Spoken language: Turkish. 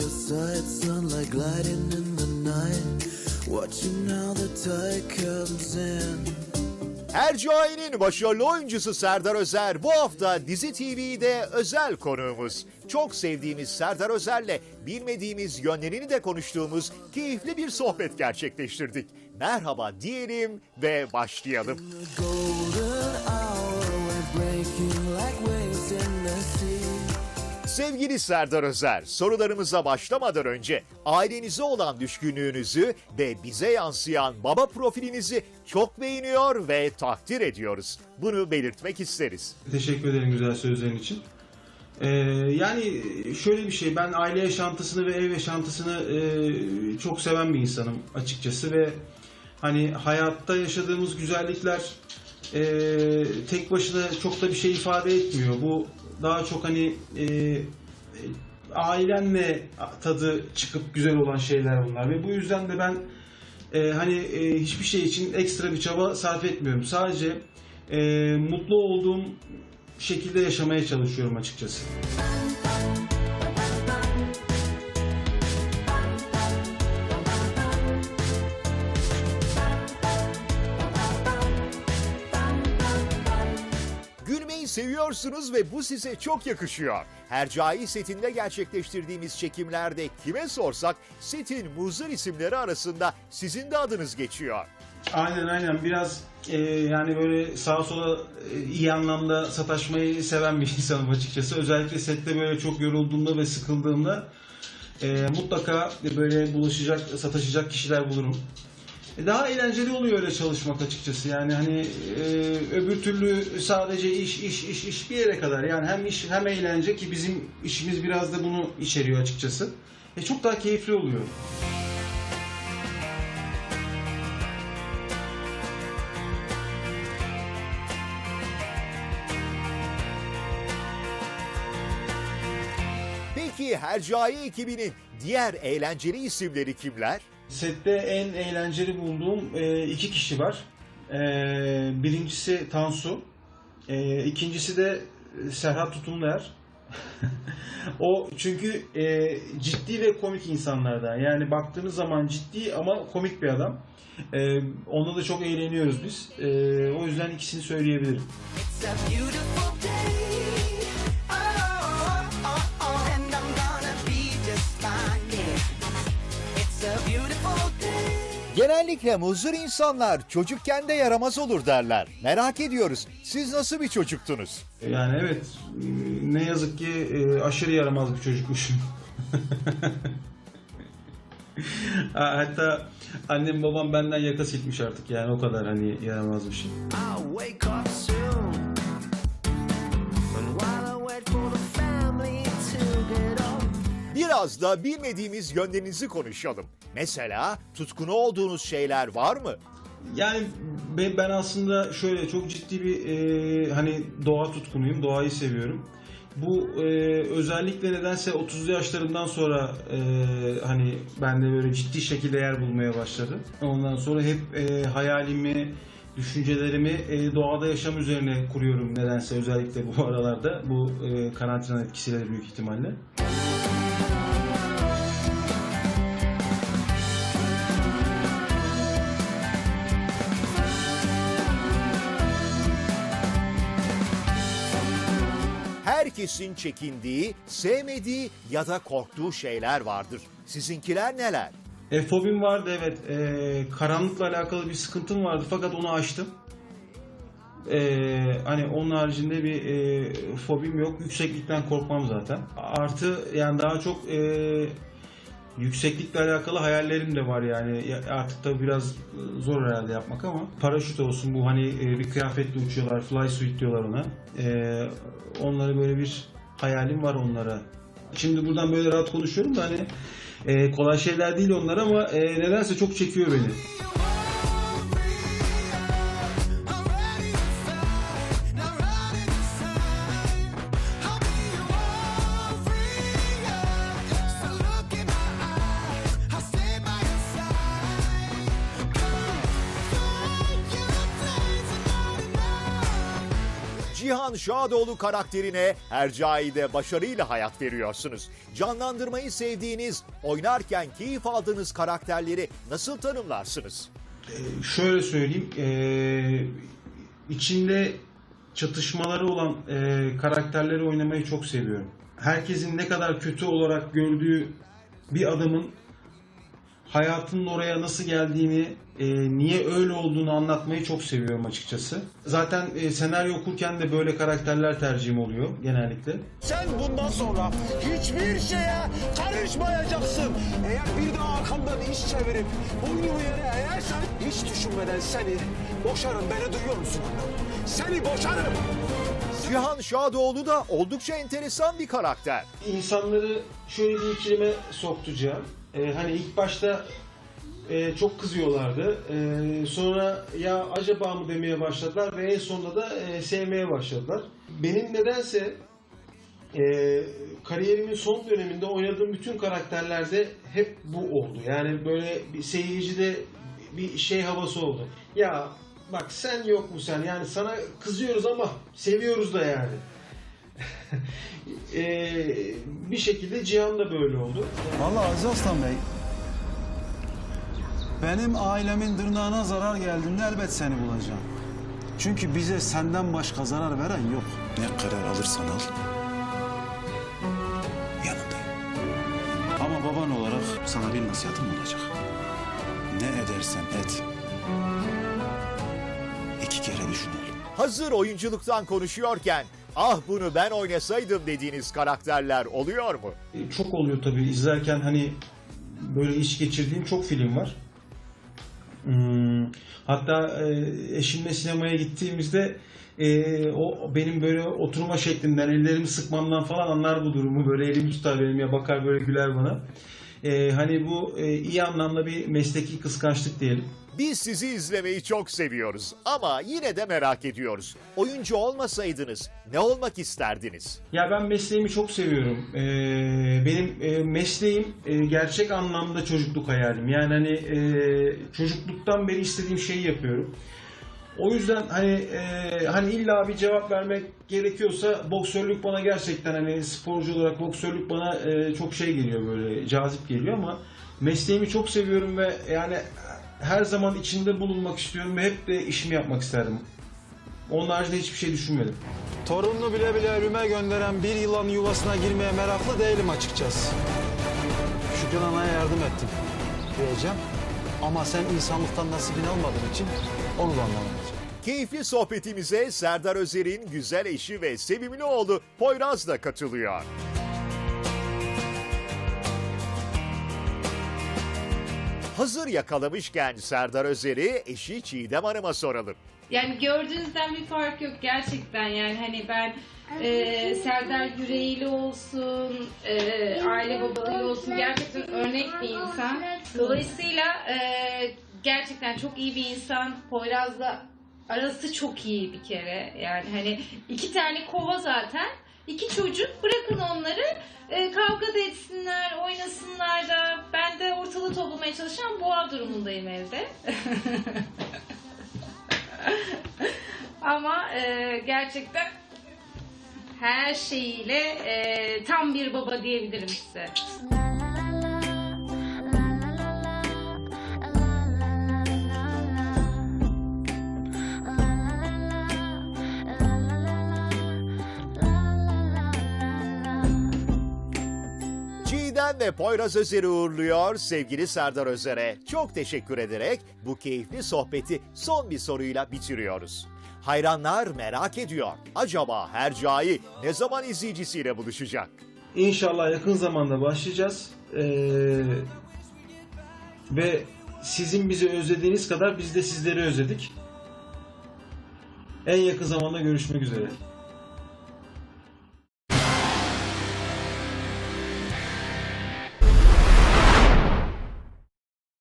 Sight, sunlight gliding in the night, watching how the tide comes in. Hercai'nin başarılı oyuncusu Serdar Özer bu hafta Dizi TV'de özel konuğumuz. Çok sevdiğimiz Serdar Özer'le bilmediğimiz yönlerini de konuştuğumuz keyifli bir sohbet gerçekleştirdik. Merhaba diyelim ve başlayalım. The golden hour, we're breaking like waves in the sea. Sevgili Serdar Özer, sorularımıza başlamadan önce ailenize olan düşkünlüğünüzü ve bize yansıyan baba profilinizi çok beğeniyor ve takdir ediyoruz. Bunu belirtmek isteriz. Teşekkür ederim güzel sözlerin için. Yani şöyle bir şey, ben aile yaşantısını ve ev yaşantısını çok seven bir insanım açıkçası ve hani hayatta yaşadığımız güzellikler tek başına çok da bir şey ifade etmiyor. Bu daha çok hani ailenle tadı çıkıp güzel olan şeyler bunlar ve bu yüzden de ben hani hiçbir şey için ekstra bir çaba sarf etmiyorum. Sadece mutlu olduğum şekilde yaşamaya çalışıyorum açıkçası. Gülmeyi seviyorsunuz ve bu size çok yakışıyor. Hercai setinde gerçekleştirdiğimiz çekimlerde kime sorsak setin muzır isimleri arasında sizin de adınız geçiyor. Aynen biraz yani böyle sağa sola iyi anlamda sataşmayı seven bir insanım açıkçası. Özellikle sette böyle çok yorulduğumda ve sıkıldığımda mutlaka böyle bulaşacak, sataşacak kişiler bulurum. Daha eğlenceli oluyor öyle çalışmak açıkçası. Yani hani öbür türlü sadece iş bir yere kadar. Yani hem iş hem eğlence ki bizim işimiz biraz da bunu içeriyor açıkçası. Çok daha keyifli oluyor. Peki Hercai ekibinin diğer eğlenceli isimleri kimler? Sette en eğlenceli bulduğum iki kişi var. Birincisi Tansu, ikincisi de Serhat Tutumluer. O çünkü ciddi ve komik insanlardan. Yani baktığınız zaman ciddi ama komik bir adam. Onunla da çok eğleniyoruz biz. O yüzden ikisini söyleyebilirim. It's a beautiful day. And I'm gonna be just fine. Yeah. It's a beautiful day. Genellikle muzır insanlar çocukken de yaramaz olur derler. Merak ediyoruz, siz nasıl bir çocuktunuz? Yani evet, ne yazık ki aşırı yaramaz bir çocukmuşum. Hatta annem babam benden yaka silmiş artık, yani o kadar hani yaramazmışım. I'll wake up soon. And while I wait for the family to get up. Biraz da bilmediğimiz yönlerinizi konuşalım. Mesela tutkunu olduğunuz şeyler var mı? Yani ben aslında şöyle çok ciddi bir hani doğa tutkunuyum, doğayı seviyorum. Bu özellikle nedense 30'lu yaşlarımdan sonra hani bende böyle ciddi şekilde yer bulmaya başladı. Ondan sonra hep hayalimi, düşüncelerimi doğada yaşam üzerine kuruyorum nedense, özellikle bu aralarda. Bu karantina etkisiyle de büyük ihtimalle. Herkesin çekindiği, sevmediği ya da korktuğu şeyler vardır. Sizinkiler neler? Fobim vardı, evet. Karanlıkla alakalı bir sıkıntım vardı fakat onu aştım. Hani onun haricinde bir fobim yok. Yükseklikten korkmam zaten. Artı yani daha çok yükseklikle alakalı hayallerim de var yani. Artık da biraz zor herhalde yapmak ama paraşüt olsun, bu hani bir kıyafetle uçuyorlar, fly suit diyorlar ona. Onları böyle bir hayalim var onlara. Şimdi buradan böyle rahat konuşuyorum da hani kolay şeyler değil onlar ama nedense çok çekiyor beni. Cihan Şadoğlu karakterine Hercai'de başarıyla hayat veriyorsunuz. Canlandırmayı sevdiğiniz, oynarken keyif aldığınız karakterleri nasıl tanımlarsınız? Şöyle söyleyeyim, içinde çatışmaları olan karakterleri oynamayı çok seviyorum. Herkesin ne kadar kötü olarak gördüğü bir adamın hayatının oraya nasıl geldiğini, niye öyle olduğunu anlatmayı çok seviyorum açıkçası. Zaten senaryo okurken de böyle karakterler tercihim oluyor genellikle. Sen bundan sonra hiçbir şeye karışmayacaksın. Eğer bir daha arkamdan iş çevirip boynumu yere eğersen hiç düşünmeden seni boşarım. Beni duyuyor musun? Seni boşarım. Cihan Şadoğlu da oldukça enteresan bir karakter. İnsanları şöyle bir ikilime soktu Cihan. Hani ilk başta çok kızıyorlardı. Sonra ya acaba mı demeye başladılar ve en sonunda da sevmeye başladılar. Benim nedense kariyerimin son döneminde oynadığım bütün karakterlerde hep bu oldu. Yani böyle bir seyircide bir şey havası oldu. Ya bak sen yok mu sen? Yani sana kızıyoruz ama seviyoruz da yani. Bir şekilde Cihan da böyle oldu. Vallahi Aziz Aslan Bey, benim ailemin tırnağına zarar geldiğinde elbet seni bulacağım. Çünkü bize senden başka zarar veren yok. Ne karar alırsan al, yanındayım. Ama baban olarak Sana bir nasihatim olacak. Ne edersen et, 2 kere düşün oğlum. Hazır oyunculuktan konuşuyorken, ah bunu ben oynasaydım dediğiniz karakterler oluyor mu? Çok oluyor tabii. İzlerken hani böyle iş geçirdiğim çok film var. Hatta eşimle sinemaya gittiğimizde o benim böyle oturma şeklimden, ellerimi sıkmamdan falan anlar bu durumu. Böyle elimi tutar benim ya bakar böyle güler bana. Hani bu iyi anlamda bir mesleki kıskançlık diyelim. Biz sizi izlemeyi çok seviyoruz ama yine de merak ediyoruz. Oyuncu olmasaydınız ne olmak isterdiniz? Ya ben mesleğimi çok seviyorum. Benim mesleğim gerçek anlamda çocukluk hayalim. Yani hani çocukluktan beri istediğim şeyi yapıyorum. O yüzden hani illa bir cevap vermek gerekiyorsa boksörlük bana gerçekten hani sporcu olarak boksörlük bana çok şey geliyor, böyle cazip geliyor ama mesleğimi çok seviyorum ve yani her zaman içinde bulunmak istiyorum ve hep de işimi yapmak isterdim. Onun haricinde hiçbir şey düşünmedim. torununu bile bile ölüme gönderen bir yılan yuvasına girmeye meraklı değilim açıkçası. Şükran Ana'ya yardım ettim diyeceğim. Ama sen insanlıktan nasibini almadığın için onu da anlamayacağım. Keyifli sohbetimize Serdar Özer'in güzel eşi ve sevimli oğlu Poyraz da katılıyor. Hazır yakalamışken Serdar Özer'i eşi Çiğdem Hanım'a soralım. Yani gördüğünüzden bir fark yok gerçekten, yani hani ben Serdar yüreğiyle olsun, aile babalığıyla olsun gerçekten örnek bir insan. Dolayısıyla gerçekten çok iyi bir insan. Poyraz'la arası çok iyi bir kere. Yani hani 2 tane kova zaten. 2 çocuk, bırakın onları kavga da etsinler, oynasınlar da. Ben de ortalığı toplamaya çalışan boğa durumundayım evde. Ama gerçekten her şeyiyle tam bir baba diyebilirim size. Çiğdem ve Poyraz Özer'i uğurluyor sevgili Serdar Özer'e. Çok teşekkür ederek bu keyifli sohbeti son bir soruyla bitiriyoruz. Hayranlar merak ediyor. Acaba Hercai ne zaman izleyicisiyle buluşacak? İnşallah yakın zamanda başlayacağız. Ve sizin bizi özlediğiniz kadar biz de sizleri özledik. En yakın zamanda görüşmek üzere.